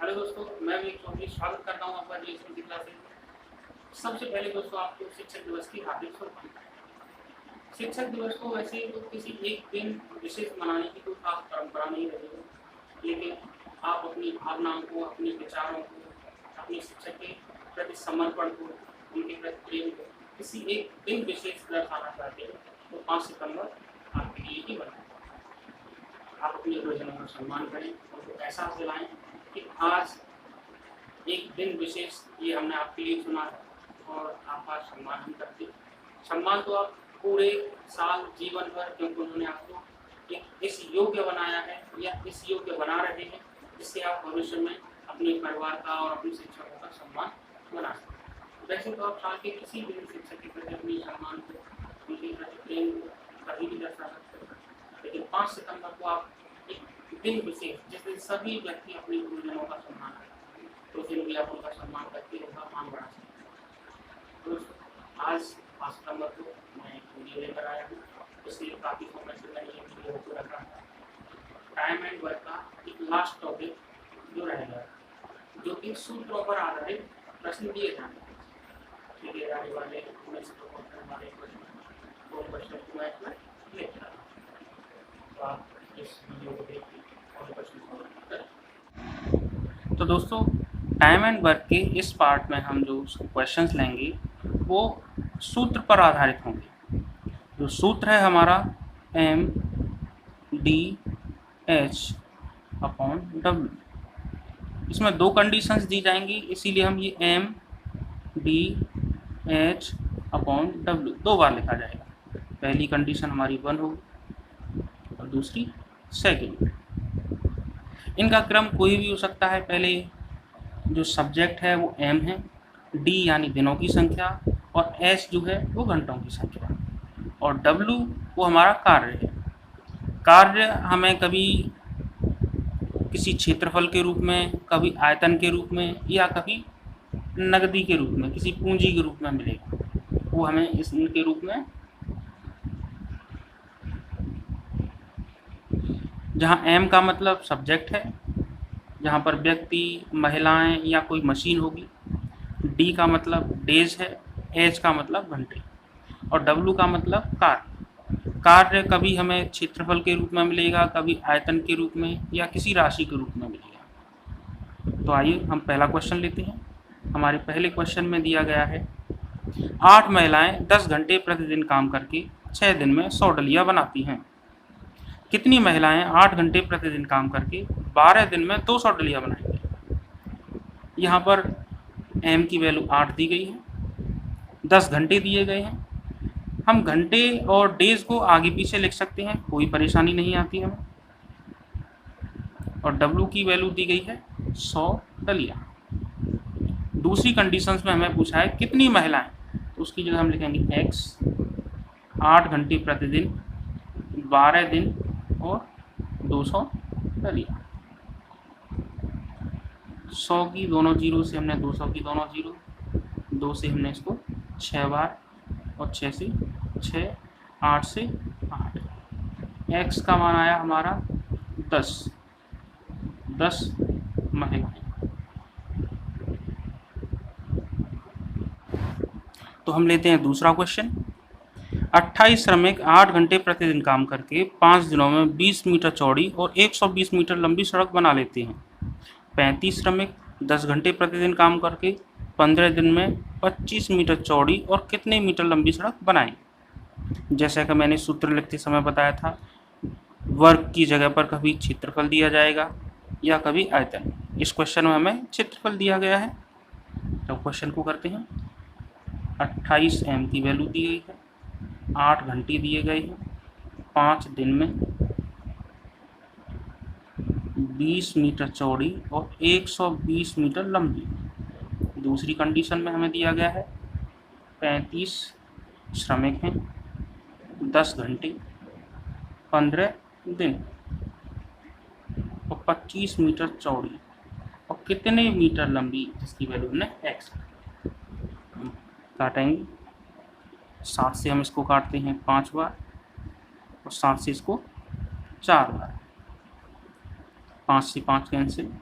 Hello दोस्तों, मैं विवेक चौधरी स्वागत करता हूँ आपका जीएसएम की क्लास में। सबसे पहले दोस्तों आपको शिक्षक दिवस की हार्दिक शुभकामनाएं। शिक्षक दिवस को वैसे तो किसी एक दिन विशेष मनाने की कोई खास परंपरा नहीं रही है, लेकिन आप अपनी भावनाओं को, अपने विचारों को, अपने शिक्षक के प्रति समर्पण को, उनके प्रति प्रेम को किसी एक दिन विशेष दर्शाना चाहते हैं तो 5 सितंबर आपके लिए ही बना। आप अपने गुरुजनों का सम्मान करें, उनको एहसास दिलाएं कि आज एक दिन विशेष ये हमने आपके लिए चुना है और आपका सम्मान हम करते हैं। सम्मान तो आप पूरे साल जीवन भर, क्योंकि उन्होंने आपको एक इस योग्य बनाया है या इस योग्य बना रहे हैं जिससे आप भविष्य में अपने परिवार का और अपने शिक्षकों का सम्मान बना सकें। वैसे तो आप साल के किसी भी शिक्षक के प्रति अपने सम्मान को, उनके प्रति प्रेम को कभी भी दर्शा सकते हैं, लेकिन 5 सितंबर को आप एक दिन विशेष जिस दिन सभी व्यक्ति अपने गुरुजनों का सम्मान करते हैं, तो उस दिन भी आप उनका सम्मान करके उनका मान बढ़ा सकते हैं। तो आज 5 सितंबर को मैं एक वीडियो लेकर आया हूँ, इसलिए काफ़ी समय से मैंने ये वीडियो को रखा है। टाइम एंड वर्क का एक लास्ट टॉपिक जो रहेगा, जो कि सूत्रों पर आधारित प्रश्न दिए जाने वाले क्वेश्चन को मैं इसमें लेकर आया हूँ। तो आप इस वीडियो को देखिए और क्वेश्चन सॉल्व करें। तो दोस्तों, टाइम एंड वर्क के इस पार्ट में हम जो क्वेश्चंस लेंगे वो सूत्र पर आधारित होंगे। जो सूत्र है हमारा MDH/W, इसमें 2 कंडीशंस दी जाएंगी, इसीलिए हम ये MDH/W 2 बार लिखा जाएगा। पहली कंडीशन हमारी 1 होगी और दूसरी सेकेंड। इनका क्रम कोई भी हो सकता है। पहले जो सब्जेक्ट है वो M है, D यानी दिनों की संख्या, और H जो है वो घंटों की संख्या, और W वो हमारा कार्य है। कार्य हमें कभी किसी क्षेत्रफल के रूप में, कभी आयतन के रूप में, या कभी नकदी के रूप में, किसी पूंजी के रूप में मिलेगा, वो हमें इनके रूप में, जहाँ M का मतलब सब्जेक्ट है, जहाँ पर व्यक्ति, महिलाएं या कोई मशीन होगी। D का मतलब डेज है, H का मतलब घंटे, और W का मतलब कार्य। कार्य कभी हमें क्षेत्रफल के रूप में मिलेगा, कभी आयतन के रूप में, या किसी राशि के रूप में मिलेगा। तो आइए हम पहला क्वेश्चन लेते हैं। हमारे पहले क्वेश्चन में दिया गया है 8 महिलाएं 10 घंटे प्रतिदिन काम करके 6 दिन में 100 डलिया बनाती हैं। कितनी महिलाएं 8 घंटे प्रतिदिन काम करके 12 दिन में 200 डलिया बनाएंगी? यहाँ पर M की वैल्यू 8 दी गई है, 10 घंटे दिए गए हैं। हम घंटे और डेज को आगे पीछे लिख सकते हैं, कोई परेशानी नहीं आती हमें। और W की वैल्यू दी गई है 100 डलिया। दूसरी कंडीशंस में हमें पूछा है कितनी महिलाएं, तो उसकी जगह हम लिखेंगे X, 8 घंटे प्रतिदिन, 12 दिन और 200 डलिया। 100 की दोनों जीरो से हमने 200 की दोनों जीरो, 2 से हमने इसको 6 बार, और 6 से 6, 8 से 8। X का मान आया हमारा 10 महिलाएं। तो हम लेते हैं दूसरा क्वेश्चन। 28 श्रमिक 8 घंटे प्रतिदिन काम करके 5 दिनों में 20 मीटर चौड़ी और 120 मीटर लंबी सड़क बना लेते हैं। 35 श्रमिक 10 घंटे प्रतिदिन काम करके 15 दिन में 25 मीटर चौड़ी और कितने मीटर लंबी सड़क बनाएं? जैसा कि मैंने सूत्र लिखते समय बताया था, वर्ग की जगह पर कभी क्षेत्रफल दिया जाएगा या कभी आयतन। इस क्वेश्चन में हमें क्षेत्रफल दिया गया है, तो क्वेश्चन को करते हैं। 28 M की वैल्यू दी गई है, 8 घंटे दिए गए हैं, 5 दिन में 20 मीटर चौड़ी और 120 मीटर लंबी। दूसरी कंडीशन में हमें दिया गया है 35 श्रमिक हैं, 10 घंटे, 15 दिन और 25 मीटर चौड़ी और कितने मीटर लंबी, जिसकी वैल्यू हमने X काटेंगे। 7 से हम इसको काटते हैं 5 बार और 7 से इसको 4 बार, 5 से 5 कैंसिल,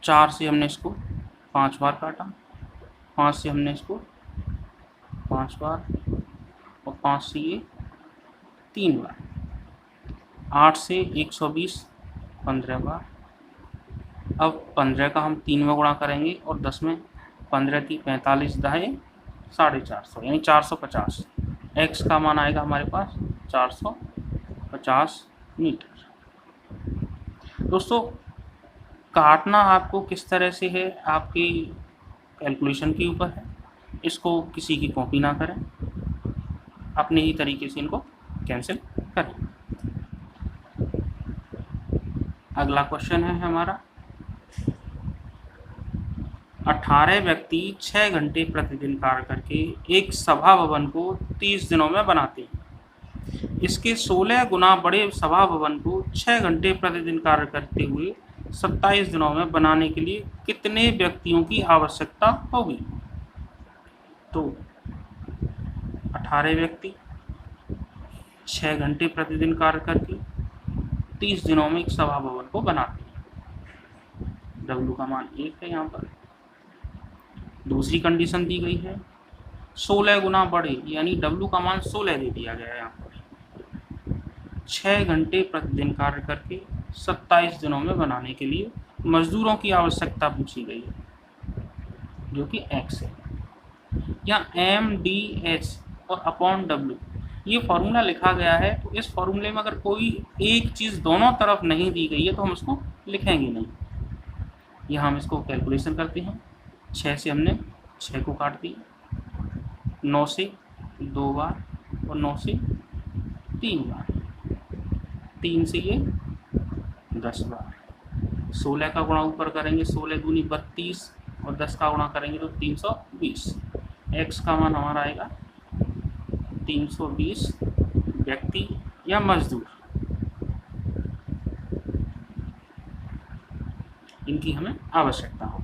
4 से हमने इसको 5 बार काटा, 5 से हमने इसको 5 बार, और 5 से ये 3 बार, 8 से 120 15 बार। अब 15 का हम 3 में गुणा करेंगे और 10 में, 15 की 45 दाएँ 450, यानी 450। x का मान आएगा हमारे पास 450 मीटर। दोस्तों काटना आपको किस तरह से है, आपकी कैलकुलेशन के ऊपर है, इसको किसी की कॉपी ना करें, अपने ही तरीके से इनको कैंसिल करें। अगला क्वेश्चन है हमारा, 18 व्यक्ति 6 घंटे प्रतिदिन कार्य करके एक सभा भवन को 30 दिनों में बनाते हैं। इसके 16 गुना बड़े सभा भवन को 6 घंटे प्रतिदिन कार्य करते हुए 27 दिनों में बनाने के लिए कितने व्यक्तियों की आवश्यकता होगी? तो 18 व्यक्ति 6 घंटे प्रतिदिन कार्य करके 30 दिनों में एक सभा भवन को बनाते हैं। W का मान 1 है यहाँ पर। दूसरी कंडीशन दी गई है 16 गुना बड़े, यानी W का मान 16 दे दिया गया है यहाँ पर। 6 घंटे प्रतिदिन कार्य करके 27 दिनों में बनाने के लिए मजदूरों की आवश्यकता पूछी गई है, जो कि x है। यहाँ MDH और अपॉन W ये फॉर्मूला लिखा गया है, तो इस फॉर्मूले में अगर कोई एक चीज़ दोनों तरफ नहीं दी गई है तो हम इसको लिखेंगे नहीं। यहाँ हम इसको कैलकुलेशन करते हैं। 6 से हमने 6 को काट दिया, 9 से 2 बार और 9 से 3 बार, 3 से ये 10 बार, 16 का गुणा ऊपर करेंगे, 16 दूनी 32 और 10 का गुणा करेंगे तो 320। x का मान हमारा आएगा 320 व्यक्ति या मजदूर, इनकी हमें आवश्यकता हो।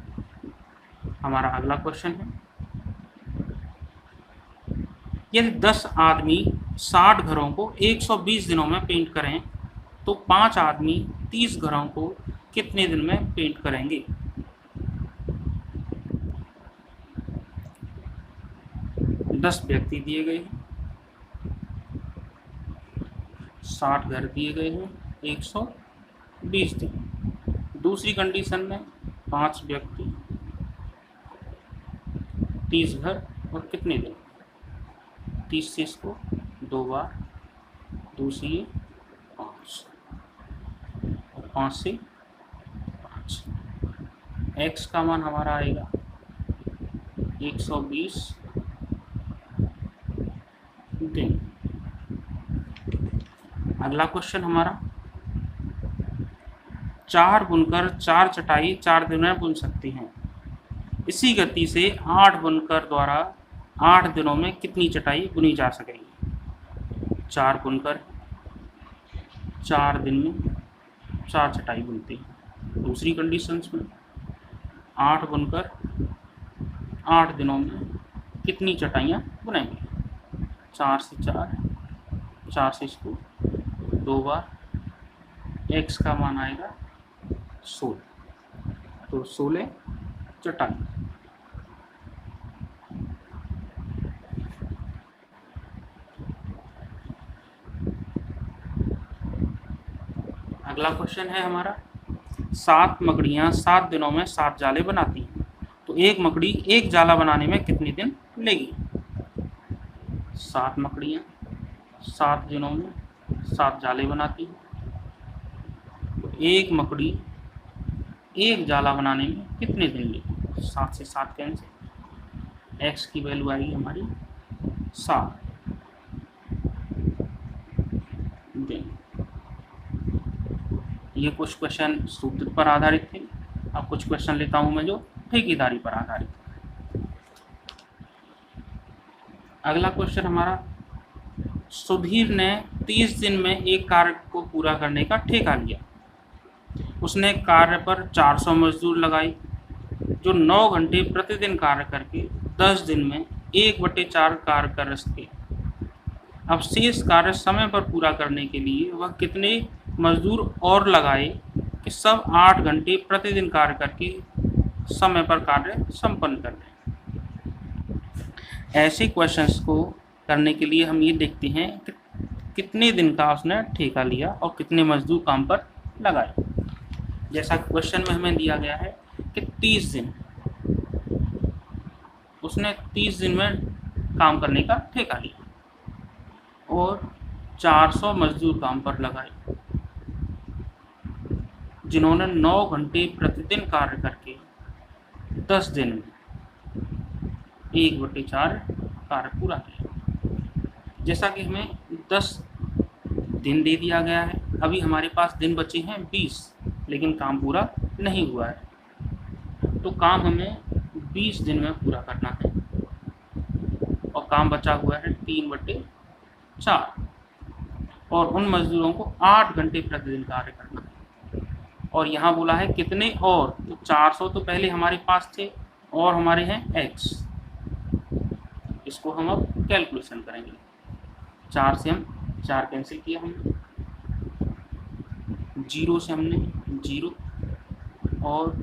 हमारा अगला क्वेश्चन है, यदि 10 आदमी 60 घरों को 120 दिनों में पेंट करें तो 5 आदमी 30 घरों को कितने दिन में पेंट करेंगे? दस व्यक्ति दिए गए हैं, 60 घर दिए गए हैं, 120 दिन। दूसरी कंडीशन में 5 व्यक्ति 30 घर और कितने दिन? 30 से इसको 2 बार, 2 से 5 और 5 से 5। x का मान हमारा आएगा 120 दिन। अगला क्वेश्चन हमारा, 4 बुनकर 4 चटाई 4 दिन में बुन सकती हैं। इसी गति से 8 बुनकर द्वारा 8 दिनों में कितनी चटाई बुनी जा सकेगी? 4 बुनकर 4 दिन में 4 चटाई बुनते हैं। दूसरी कंडीशंस में 8 बुनकर 8 दिनों में कितनी चटाइयाँ बुनेंगे? 4 से 4, 4 से इसको 2 बार, x का मान आएगा 16, तो 16 चटाई। अगला क्वेश्चन है हमारा, 7 मकड़ियाँ 7 दिनों में 7 जाले बनाती हैं, तो एक मकड़ी एक जाला बनाने में कितने दिन लेगी? 7 मकड़ियाँ 7 दिनों में 7 जाले बनाती हैं, तो एक मकड़ी एक जाला बनाने में कितने दिन लेगी? 7 से 7 कैंसिल, x की वैल्यू आएगी हमारी 7 दिन। ये कुछ क्वेश्चन सूत्र पर आधारित थे। अब कुछ क्वेश्चन लेता हूं मैं जो ठेकेदारी पर आधारित है। अगला क्वेश्चन हमारा, सुधीर ने 30 दिन में एक कार्य को पूरा करने का ठेका लिया। उसने कार्य पर 400 मजदूर लगाई जो 9 घंटे प्रतिदिन कार्य करके 10 दिन में 1/4 कार्य कर सके। अब शेष कार्य समय पर पूरा करने के लिए वह कितने मजदूर और लगाए कि सब 8 घंटे प्रतिदिन कार्य करके समय पर कार्य संपन्न कर दें। ऐसे क्वेश्चंस को करने के लिए हम ये देखते हैं कि कितने दिन का उसने ठेका लिया और कितने मजदूर काम पर लगाए। जैसा क्वेश्चन में हमें दिया गया है कि 30 दिन, उसने 30 दिन में काम करने का ठेका लिया और 400 मजदूर काम पर लगाए, जिन्होंने 9 घंटे प्रतिदिन कार्य करके 10 दिन में 1/4 कार्य पूरा किया। जैसा कि हमें 10 दिन दे दिया गया है, अभी हमारे पास दिन बचे हैं 20, लेकिन काम पूरा नहीं हुआ है, तो काम हमें 20 दिन में पूरा करना है और काम बचा हुआ है 3/4 और उन मजदूरों को 8 घंटे प्रतिदिन कार्य करना है। और यहाँ बोला है कितने, और तो 400 तो पहले हमारे पास थे और हमारे हैं x, इसको हम अब कैलकुलेशन करेंगे। 4 से हम 4 कैंसिल किया हमने, 0 से हमने 0 और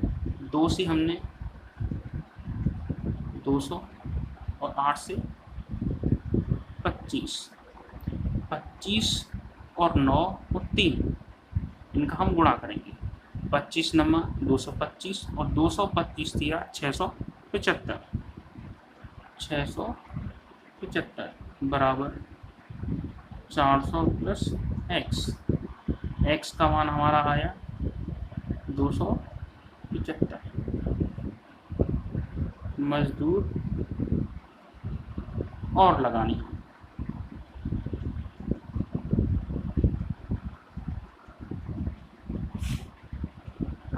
2 से हमने 200 और 8 से 25 और 9 और 3, इनका हम गुणा करेंगे। 25 नमा 225 और 225 दिया 675, 675 बराबर 400 प्लस x का मान हमारा आया 275। मजदूर और लगानी है।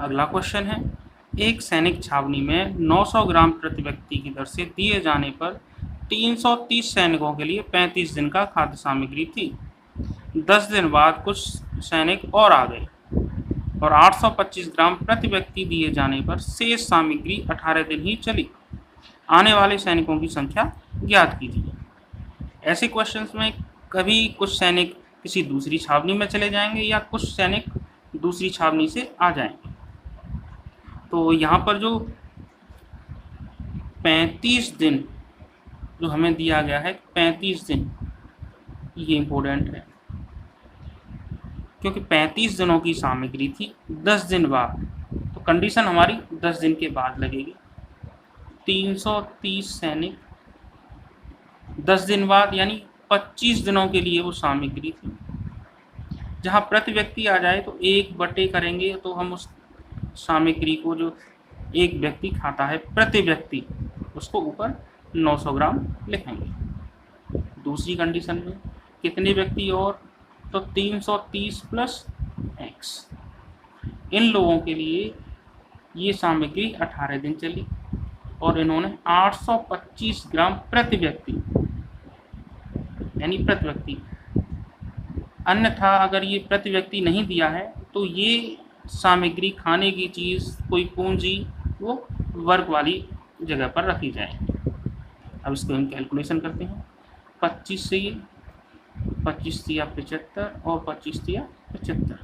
अगला क्वेश्चन है, एक सैनिक छावनी में 900 ग्राम प्रति व्यक्ति की दर से दिए जाने पर 330 सैनिकों के लिए 35 दिन का खाद्य सामग्री थी। 10 दिन बाद कुछ सैनिक और आ गए और 825 ग्राम प्रति व्यक्ति दिए जाने पर शेष सामग्री 18 दिन ही चली। आने वाले सैनिकों की संख्या ज्ञात कीजिए। ऐसे क्वेश्चंस में कभी कुछ सैनिक किसी दूसरी छावनी में चले जाएंगे या कुछ सैनिक दूसरी छावनी से आ जाएंगे। तो यहाँ पर जो 35 दिन जो हमें दिया गया है, 35 दिन, ये इम्पोर्टेंट है क्योंकि 35 दिनों की सामग्री थी 10 दिन बाद, तो कंडीशन हमारी 10 दिन के बाद लगेगी। 330 सैनिक 10 दिन बाद यानी 25 दिनों के लिए वो सामग्री थी। जहाँ प्रति व्यक्ति आ जाए तो 1/, करेंगे तो हम उस सामग्री को जो एक व्यक्ति खाता है प्रति व्यक्ति, उसको ऊपर 900 ग्राम लिखेंगे। दूसरी कंडीशन में कितने व्यक्ति और, तो 330 प्लस x। इन लोगों के लिए ये सामग्री 18 दिन चली और इन्होंने 825 ग्राम प्रति व्यक्ति यानी प्रति व्यक्ति। अन्यथा अगर ये प्रति व्यक्ति नहीं दिया है तो ये सामग्री, खाने की चीज़, कोई पूंजी, वो वर्ग वाली जगह पर रखी जाए। अब इसको हम कैलकुलेशन करते हैं। 25 से ये 25 दिया 75 और 25 दिया 75,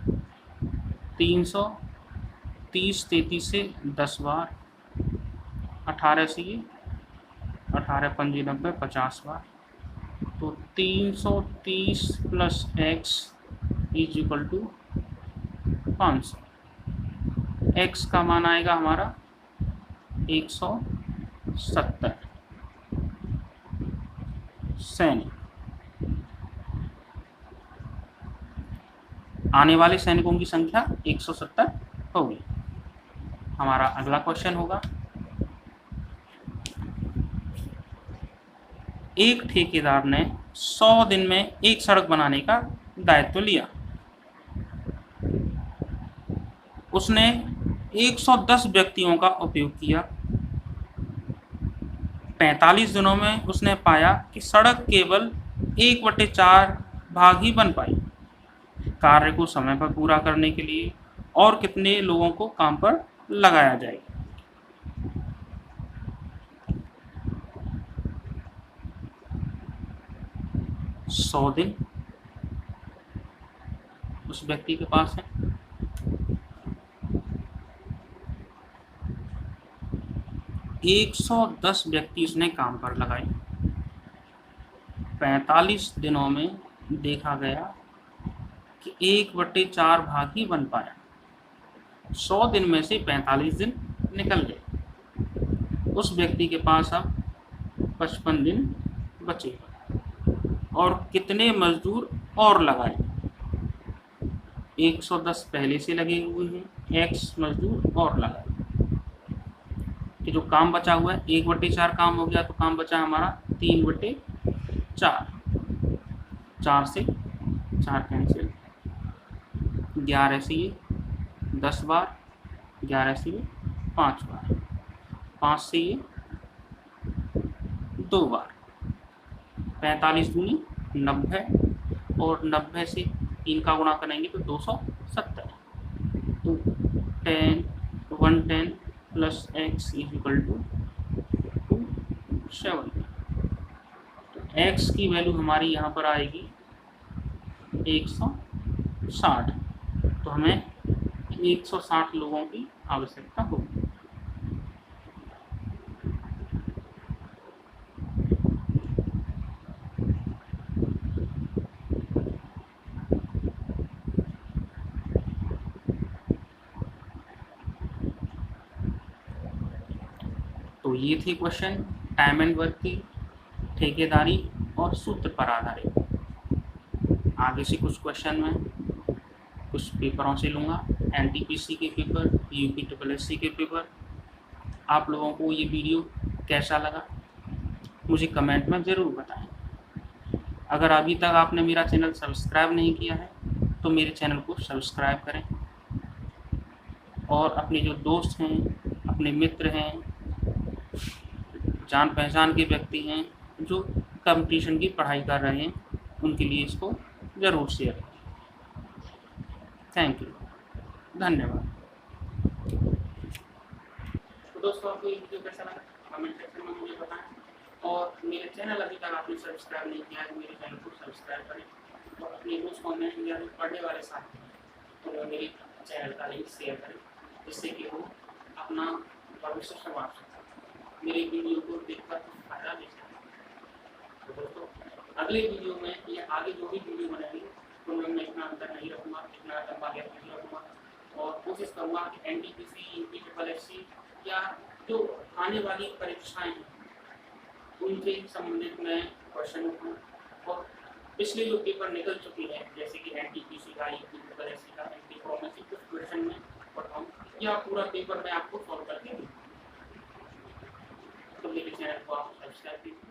330 33 से 10 बार, 18 से ये 18 पंजे 90 50 बार, तो 330 plus x is equal to 500। x का मान आएगा हमारा 170 सैनिक। आने वाले सैनिकों की संख्या 170 होगी। हमारा अगला क्वेश्चन होगा, एक ठेकेदार ने 100 दिन में एक सड़क बनाने का दायित्व लिया। उसने 110 व्यक्तियों का उपयोग किया। 45 दिनों में उसने पाया कि सड़क केवल 1/4 भाग ही बन पाई। कार्य को समय पर पूरा करने के लिए और कितने लोगों को काम पर लगाया जाए। सौ दिन उस व्यक्ति के पास है, 110 व्यक्ति उसने काम पर लगाए। 45 दिनों में देखा गया कि 1/4 भाग ही बन पाया। 100 दिन में से 45 दिन निकल गए। उस व्यक्ति के पास अब 55 दिन बचे और कितने मजदूर और लगाए? 110 पहले से लगे हुए हैं, x मजदूर और लगाए। कि जो काम बचा हुआ है 1/4 काम हो गया, तो काम बचा हमारा 3/4। 4 से 4 कैंसिल, 11 से ये 10 बार, 11 से ये 5 बार, 5 से ये 2 बार, 45 दूनी 90 और 90 से 3 का गुणा करेंगे तो 270। तो 110 plus x is equal to 270। तो x की वैल्यू हमारी यहाँ पर आएगी 160। तो हमें 160 लोगों की आवश्यकता होगी। तो ये थे क्वेश्चन टाइम एंड वर्क की, ठेकेदारी और सूत्र पर आधारित। आगे से कुछ क्वेश्चन मैं कुछ पेपरों से लूँगा, एनटीपीसी के पेपर, यूपीएससी के पेपर। आप लोगों को ये वीडियो कैसा लगा मुझे कमेंट में ज़रूर बताएं। अगर अभी तक आपने मेरा चैनल सब्सक्राइब नहीं किया है तो मेरे चैनल को सब्सक्राइब करें और अपने जो दोस्त हैं, अपने मित्र हैं, जान पहचान के व्यक्ति हैं जो कंपटीशन की पढ़ाई कर रहे हैं, उनके लिए इसको ज़रूर शेयर करें। थैंक यू, धन्यवाद। तो दोस्तों आपको ये वीडियो कैसा लगा कमेंट सेक्शन में मुझे बताएं और मेरे चैनल अभी तक आपने सब्सक्राइब नहीं किया है तो मेरे चैनल को सब्सक्राइब करें और अपने दोस्तों में या पढ़ने वाले साथी हैं तो मेरे चैनल का लिंक शेयर करें जिससे कि वो अपना भविष्य संवार सकें, मेरे वीडियो को देखकर फायदा ले सकें। तो दोस्तों अगले वीडियो में या आगे जो भी वीडियो बनाएंगे उनमें मैं इतना अंतर नहीं रखूँगा, इतना लंबा गैप नहीं रखूँगा और कोशिश करूँगा कि एनटीपीसी, यूपीएससी या जो आने वाली परीक्षाएं हैं उनसे संबंधित मैं क्वेश्चन उठाऊँ और पिछले जो पेपर निकल चुके हैं जैसे कि एनटीपीसी का, यूपीएससी का, एनटी कुछ क्वेश्चन में पढ़ाऊँ या पूरा पेपर मैं आपको सॉल्व करके दूँ। तो मेरे चैनल को आप सब्सक्राइब कीजिए।